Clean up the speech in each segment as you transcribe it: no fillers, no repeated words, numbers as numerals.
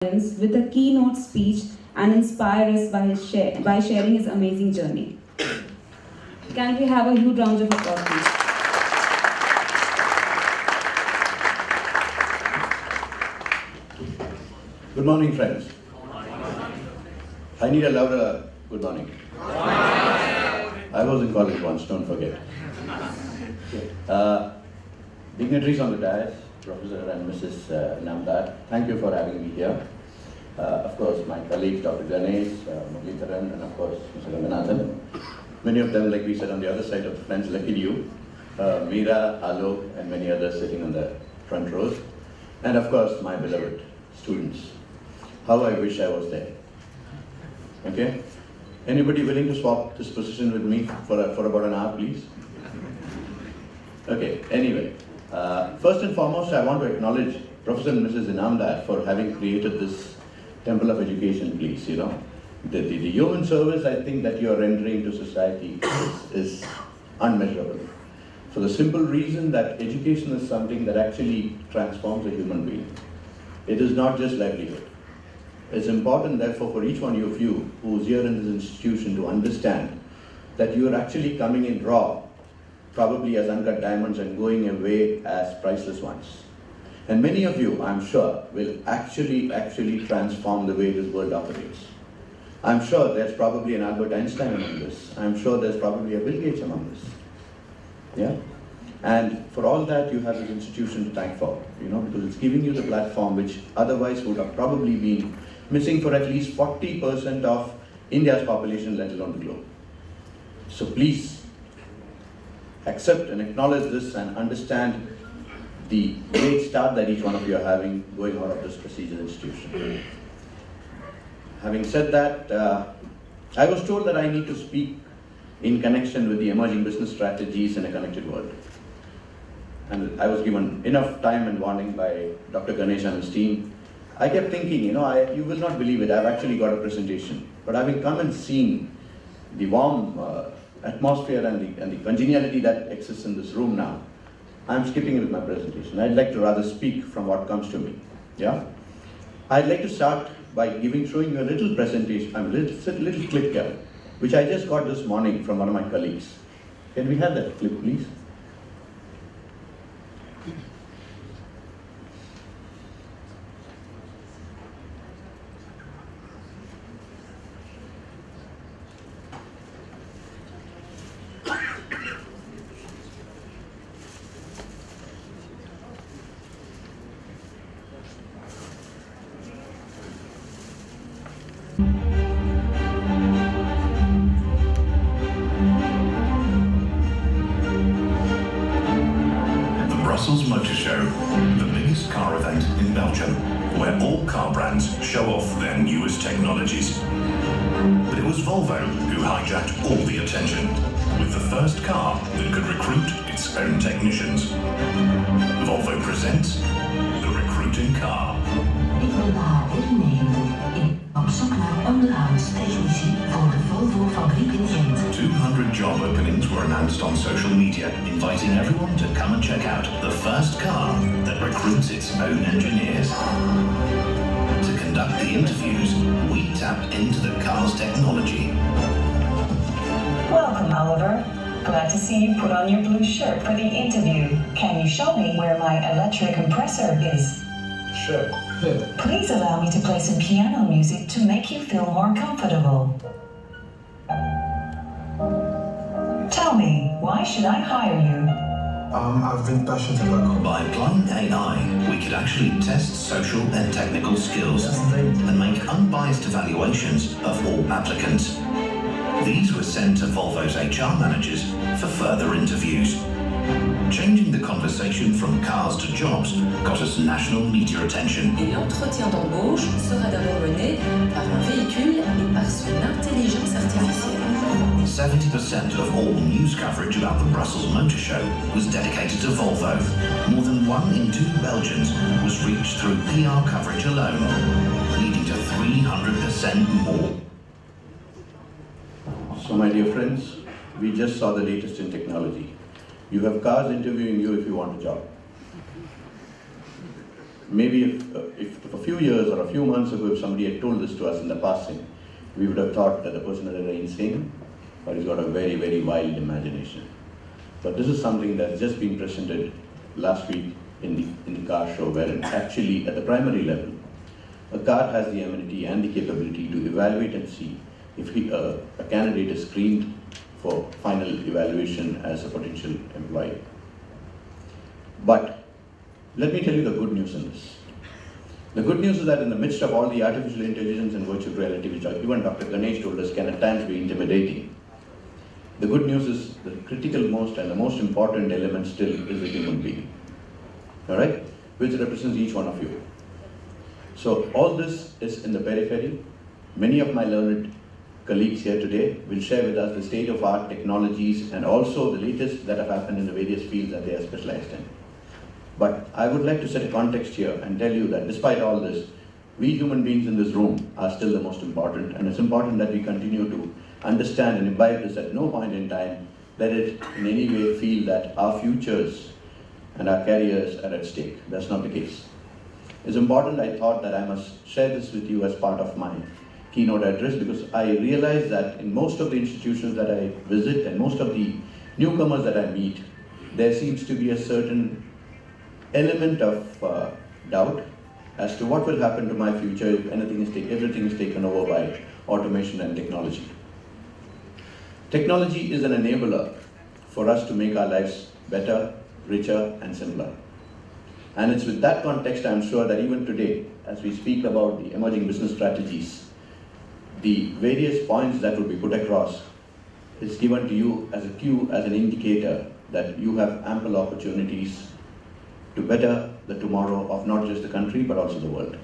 with a keynote speech and inspire us by sharing his amazing journey. Can we have a huge round of applause, please? Good morning, friends. I need a louder good morning. I was in college once, don't forget. Dignitaries on the dais, Professor and Mrs. Namdar, thank you for having me here. Of course, my colleagues, Dr. Ganesh, Muralidharan, and of course, Mr. Ranganathan. Many of them, like we said, on the other side of the fence, lucky you. Meera, Alok, and many others sitting on the front rows. And of course, my beloved students. How I wish I was there. Okay? Anybody willing to swap this position with me for about an hour, please? Okay, anyway. First and foremost, I want to acknowledge Professor and Mrs. Inamdar for having created this Temple of Education, please. You know, the human service I think that you are rendering to society is unmeasurable. For the simple reason that education is something that actually transforms a human being. It is not just livelihood. It's important, therefore, for each one of you who is here in this institution to understand that you are actually coming in raw, probably as uncut diamonds, and going away as priceless ones. And many of you, I'm sure, will actually transform the way this world operates. I'm sure there's probably an Albert Einstein among this. I'm sure there's probably a Bill Gates among this. Yeah? And for all that, you have this institution to thank for, you know, because it's giving you the platform which otherwise would have probably been missing for at least 40% of India's population, let alone the globe. So please, accept and acknowledge this and understand the great start that each one of you are having going out of this prestigious institution. Having said that, I was told that I need to speak in connection with the emerging business strategies in a connected world. And I was given enough time and warning by Dr. Ganesh and his team. I kept thinking, you know, you will not believe it, I've actually got a presentation. But having come and seen the warm atmosphere and the congeniality that exists in this room now, I'm skipping it with my presentation. I'd like to rather speak from what comes to me. Yeah? I'd like to start by showing you a little presentation, a little clip here, which I just got this morning from one of my colleagues. Can we have that clip, please? Brussels Motor Show, the biggest car event in Belgium, where all car brands show off their newest technologies. But it was Volvo who hijacked all the attention, with the first car that could recruit its own technicians. Volvo presents the recruiting car. Ik wil de HR nemen. Op zoek naar onderhoudstechnici voor de Volvo fabriek in Gent. 200 job openings were announced on social media, inviting everyone to come and check out the first car that recruits its own engineers. To conduct the interviews, we tapped into the car's technology. Welcome, Oliver. Glad to see you put on your blue shirt for the interview. Can you show me where my electric compressor is? Sure. Please allow me to play some piano music to make you feel more comfortable. Tell me, why should I hire you? I've been passionate about By applying AI, we could actually test social and technical skills and make unbiased evaluations of all applicants. These were sent to Volvo's HR managers for further interviews. Changing the conversation from cars to jobs got us national media attention. Et l'entretien d'embauche sera d'abord mené par un véhicule et par son intelligence artificielle. 70% of all news coverage about the Brussels Motor Show was dedicated to Volvo. More than 1 in 2 Belgians was reached through PR coverage alone, leading to 300% more. So my dear friends, we just saw the latest in technology. You have cars interviewing you if you want a job. maybe if a few years or a few months ago, if somebody had told this to us in the passing, we would have thought that the person is either insane or he's got a very, very wild imagination. But this is something that's just been presented last week in the car show, where actually at the primary level, a car has the amenity and the capability to evaluate and see if a candidate is screened for final evaluation as a potential employee. But let me tell you the good news in this. The good news is that in the midst of all the artificial intelligence and virtual reality, which even Dr. Ganesh told us can at times be intimidating, the good news is the critical most and the most important element still is the human being, all right, which represents each one of you. So all this is in the periphery. Many of my learned colleagues here today will share with us the state-of-art technologies and also the latest that have happened in the various fields that they are specialized in. But I would like to set a context here and tell you that despite all this, we human beings in this room are still the most important, and it's important that we continue to understand and imbibe this at no point in time, let it in any way feel that our futures and our careers are at stake. That's not the case. It's important, I thought, that I must share this with you as part of my keynote address, because I realize that in most of the institutions that I visit and most of the newcomers that I meet, there seems to be a certain element of doubt as to what will happen to my future if everything is taken over by automation and technology. Technology is an enabler for us to make our lives better, richer, and simpler. And it's with that context, I'm sure, that even today, as we speak about the emerging business strategies, the various points that will be put across is given to you as a cue, as an indicator that you have ample opportunities to better the tomorrow of not just the country, but also the world.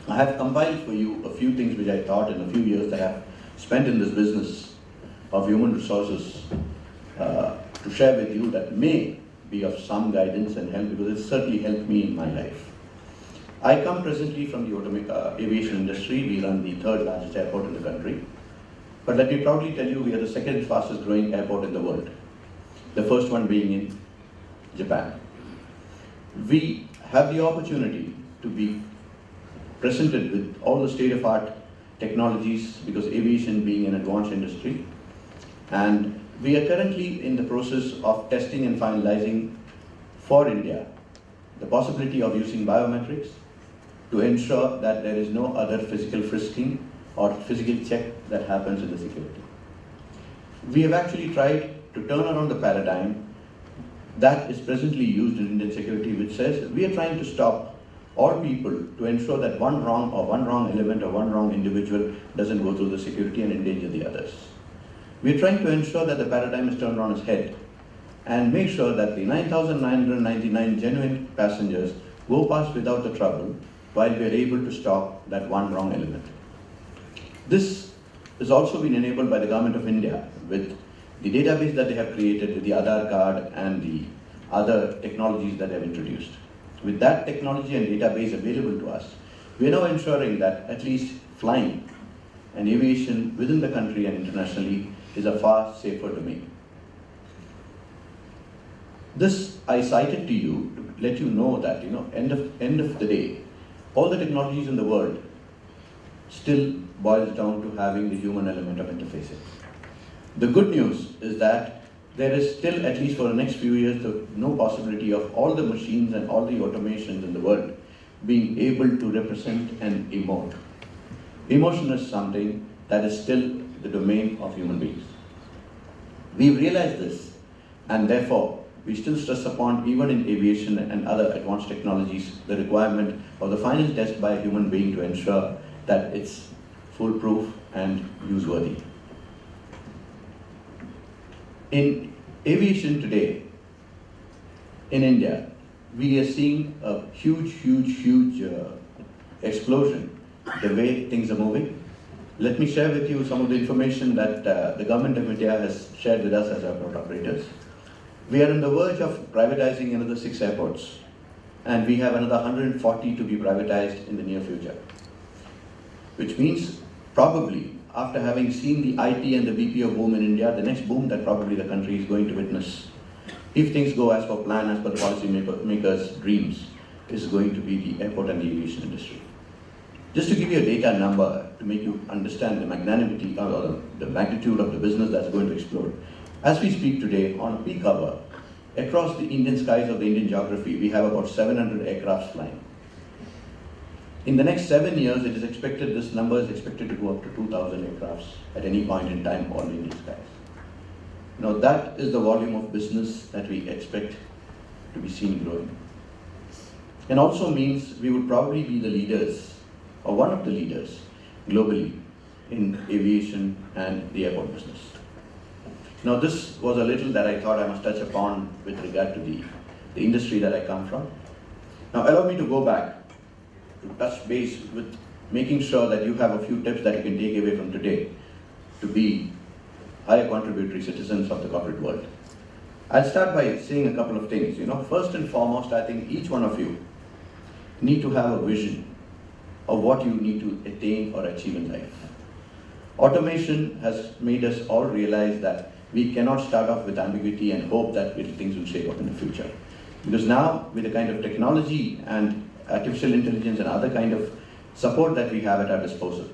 I have compiled for you a few things which I thought in a few years that I have spent in this business of human resources to share with you that may be of some guidance and help, because it's certainly helped me in my life. I come presently from the aviation industry. We run the third largest airport in the country. But let me proudly tell you, we are the second fastest growing airport in the world. The first one being in Japan. We have the opportunity to be presented with all the state-of-art technologies, because aviation being an advanced industry. And we are currently in the process of testing and finalizing for India the possibility of using biometrics to ensure that there is no other physical frisking or physical check that happens in the security. We have actually tried to turn around the paradigm that is presently used in Indian security, which says we are trying to stop all people to ensure that one wrong element or one wrong individual doesn't go through the security and endanger the others. We are trying to ensure that the paradigm is turned on its head and make sure that the 9,999 genuine passengers go past without the trouble, while we are able to stop that one wrong element. This has also been enabled by the Government of India with the database that they have created with the Aadhaar card and the other technologies that they have introduced. With that technology and database available to us, we are now ensuring that at least flying and aviation within the country and internationally is a far safer domain. This I cited to you to let you know that, end of the day, all the technologies in the world still boils down to having the human element of interfacing. The good news is that there is still, at least for the next few years, no possibility of all the machines and all the automations in the world being able to represent and emote. Emotion is something that is still the domain of human beings. We realize this, and therefore we still stress upon, even in aviation and other advanced technologies, the requirement of the final test by a human being to ensure that it's foolproof and useworthy. In aviation today, in India, we are seeing a huge explosion the way things are moving. Let me share with you some of the information that the Government of India has shared with us as airport operators. We are on the verge of privatizing another 6 airports, and we have another 140 to be privatized in the near future. Which means, probably, after having seen the IT and the BPO boom in India, the next boom that probably the country is going to witness, if things go as per plan, as per the policy makers' dreams, is going to be the airport and the aviation industry. Just to give you a data number to make you understand the magnanimity or the magnitude of the business that's going to explode. As we speak today, on a peak hour, across the Indian skies of the Indian geography, we have about 700 aircrafts flying. In the next 7 years, it is expected, this number is expected to go up to 2,000 aircrafts at any point in time on the Indian skies. Now that is the volume of business that we expect to be seen growing. And also means we would probably be the leaders, or one of the leaders, globally in aviation and the airport business. Now this was a little that I thought I must touch upon with regard to the industry that I come from. Now allow me to go back to touch base with making sure that you have a few tips that you can take away from today to be higher contributory citizens of the corporate world. I'll start by saying a couple of things. First and foremost, I think each one of you need to have a vision of what you need to attain or achieve in life. Automation has made us all realize that we cannot start off with ambiguity and hope that things will shape up in the future. Because now, with the kind of technology and artificial intelligence and other kind of support that we have at our disposal,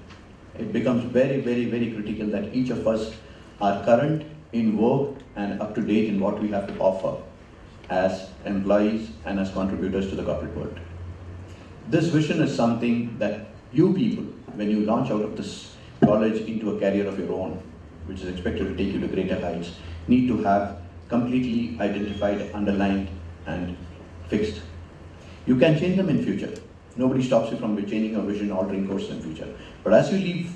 it becomes very, very, very critical that each of us are current, in vogue, and up to date in what we have to offer as employees and as contributors to the corporate world. This vision is something that you people, when you launch out of this college into a career of your own, which is expected to take you to greater heights, need to have completely identified, underlined, and fixed. You can change them in future. Nobody stops you from changing a vision, altering course in future. But as you leave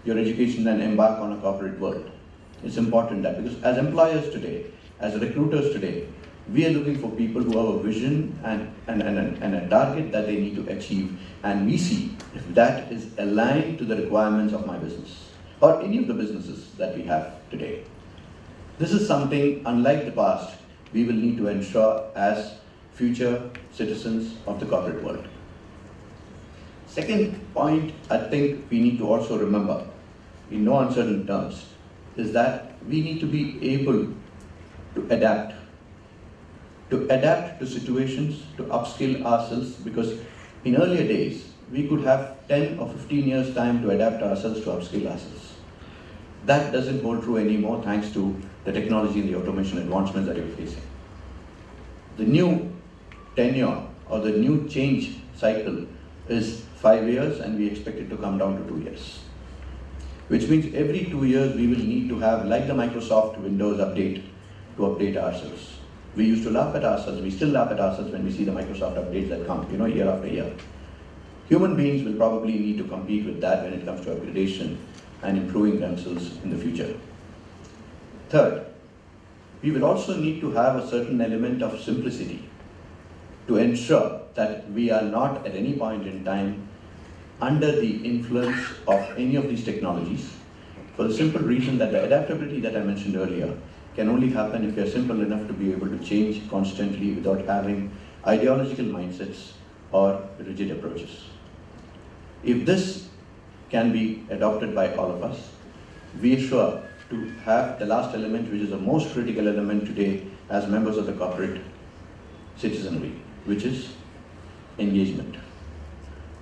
your education and embark on a corporate world, it's important that, because as employers today, as recruiters today, we are looking for people who have a vision and a target that they need to achieve, and we see if that is aligned to the requirements of my business or any of the businesses that we have today. This is something, unlike the past, we will need to ensure as future citizens of the corporate world. Second point, I think we need to also remember, in no uncertain terms, is that we need to be able to adapt to situations, to upskill ourselves, because in earlier days, we could have 10 or 15 years time to adapt ourselves, to upskill ourselves. That doesn't hold true anymore thanks to the technology and the automation advancements that you're facing. The new tenure or the new change cycle is 5 years, and we expect it to come down to 2 years. Which means every 2 years we will need to have, like the Microsoft Windows update, to update ourselves. We used to laugh at ourselves, we still laugh at ourselves when we see the Microsoft updates that come, year after year. Human beings will probably need to compete with that when it comes to upgradation and improving themselves in the future. Third, we will also need to have a certain element of simplicity to ensure that we are not at any point in time under the influence of any of these technologies, for the simple reason that the adaptability that I mentioned earlier can only happen if we are simple enough to be able to change constantly without having ideological mindsets or rigid approaches. If this can be adopted by all of us, we are sure to have the last element, which is the most critical element today as members of the corporate citizenry, which is engagement.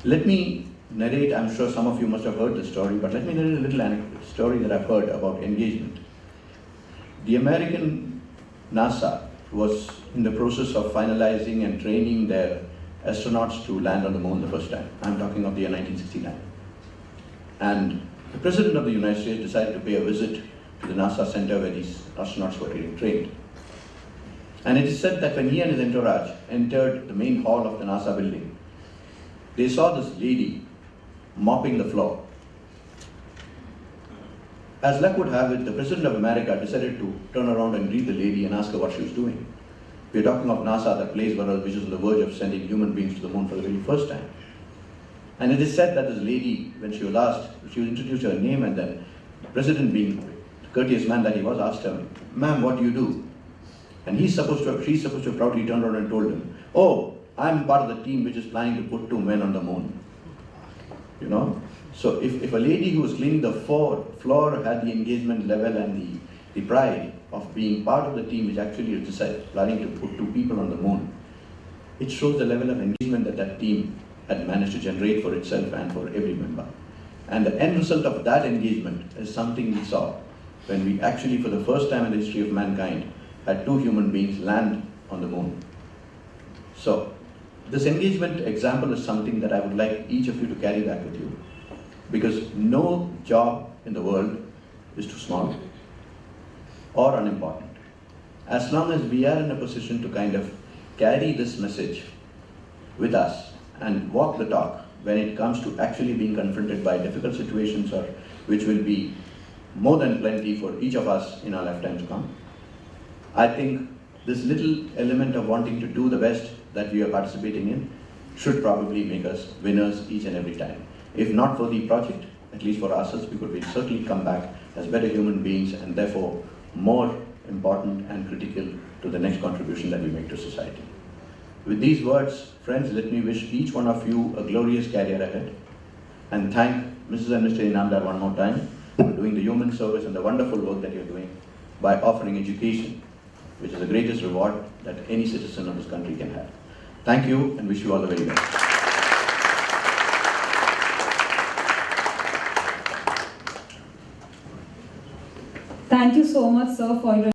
Let me narrate, I'm sure some of you must have heard this story, but let me narrate a little story that I've heard about engagement. The American NASA was in the process of finalizing and training their astronauts to land on the moon the first time. I'm talking of the year 1969. And the President of the United States decided to pay a visit to the NASA center where these astronauts were getting trained. And it is said that when he and his entourage entered the main hall of the NASA building, they saw this lady mopping the floor. As luck would have it, the President of America decided to turn around and greet the lady and ask her what she was doing. We're talking of NASA, the place which is on the verge of sending human beings to the moon for the very first time. And it is said that this lady, when she was asked, she was introduced her name, and then the President, being the courteous man that he was, asked her, "Ma'am, what do you do?" And she's supposed to have proudly turned around and told him, "Oh, I'm part of the team which is planning to put 2 men on the moon." So if a lady who was cleaning the floor had the engagement level and the pride of being part of the team which actually is planning to put 2 people on the moon, it shows the level of engagement that that team had managed to generate for itself and for every member. And the end result of that engagement is something we saw when we actually, for the first time in the history of mankind, had 2 human beings land on the moon. So, this engagement example is something that I would like each of you to carry back with you. Because no job in the world is too small or unimportant. As long as we are in a position to kind of carry this message with us and walk the talk when it comes to actually being confronted by difficult situations, or which will be more than plenty for each of us in our lifetime to come, I think this little element of wanting to do the best that we are participating in should probably make us winners each and every time. If not for the project, at least for ourselves, we could certainly come back as better human beings and therefore more important and critical to the next contribution that we make to society. With these words, friends, let me wish each one of you a glorious career ahead and thank Mrs. and Mr. Inamdar one more time for doing the human service and the wonderful work that you're doing by offering education, which is the greatest reward that any citizen of this country can have. Thank you and wish you all the very best. Thank you so much, sir, for your